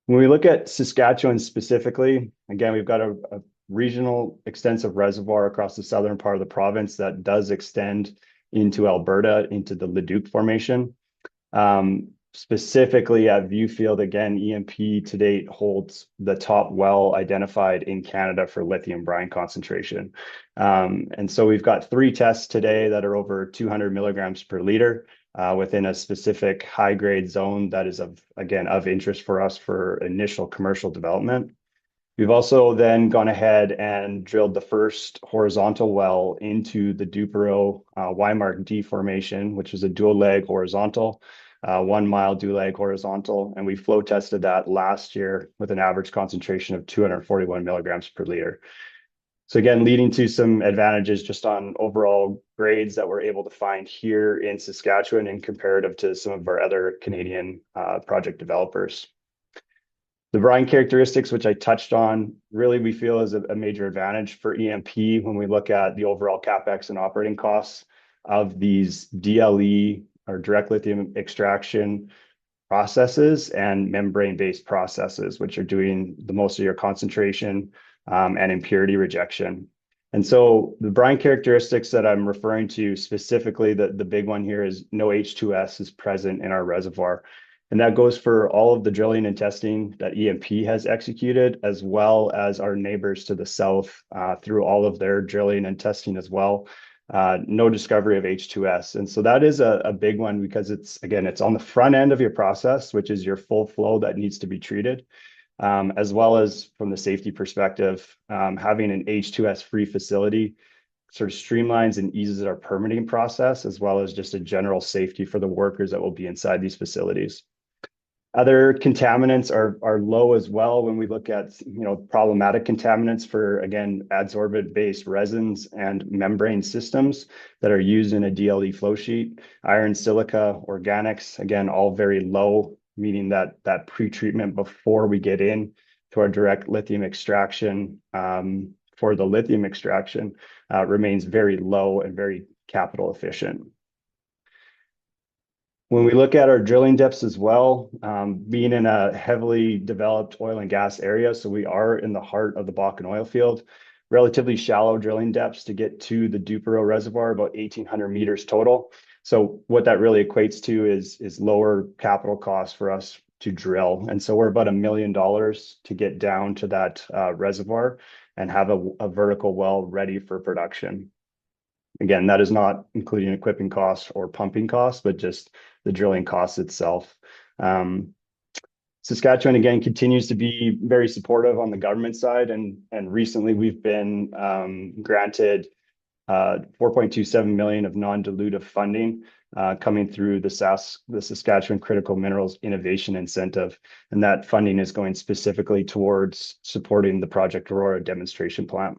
When we look at Saskatchewan specifically, again, we've got a regional extensive reservoir across the southern part of the province that does extend into Alberta, into the Leduc Formation. Specifically at Viewfield, again, EMP to date holds the top well identified in Canada for lithium brine concentration. And so we've got 3 tests today that are over 200 milligrams per liter within a specific high grade zone that is again, of interest for us for initial commercial development. We've also then gone ahead and drilled the first horizontal well into the Dupereau Weimark D formation, which is a dual leg horizontal, 1 mile dual leg horizontal. And we flow tested that last year with an average concentration of 241 milligrams per liter. So again, leading to some advantages just on overall grades that we're able to find here in Saskatchewan in comparative to some of our other Canadian project developers. The brine characteristics, which I touched on, really we feel is a major advantage for EMP when we look at the overall CapEx and operating costs of these DLE or direct lithium extraction processes and membrane-based processes, which are doing the most of your concentration and impurity rejection. And so the brine characteristics that I'm referring to specifically, the big one here is no H2S is present in our reservoir. And that goes for all of the drilling and testing that EMP has executed, as well as our neighbors to the south through all of their drilling and testing as well. No discovery of H2S. And so that is a big one because it's on the front end of your process, which is your full flow that needs to be treated, as well as from the safety perspective, having an H2S free facility sort of streamlines and eases our permitting process, as well as just a general safety for the workers that will be inside these facilities. Other contaminants are low as well when we look at problematic contaminants for, again, adsorbate-based resins and membrane systems that are used in a DLE flow sheet. Iron, silica, organics, again, all very low, meaning that pre-treatment before we get in to our direct lithium extraction for the lithium extraction remains very low and very capital efficient. When we look at our drilling depths as well, being in a heavily developed oil and gas area, so we are in the heart of the Bakken oil field, relatively shallow drilling depths to get to the Dupereau reservoir, about 1,800 meters total. So what that really equates to is lower capital costs for us to drill. And so we're about $1 million to get down to that reservoir and have a vertical well ready for production. Again, that is not including equipping costs or pumping costs, but just the drilling costs itself. Saskatchewan, again, continues to be very supportive on the government side. And recently we've been granted $4.27 million of non-dilutive funding coming through the Saskatchewan Critical Minerals Innovation Incentive. And that funding is going specifically towards supporting the Project Aurora demonstration plant.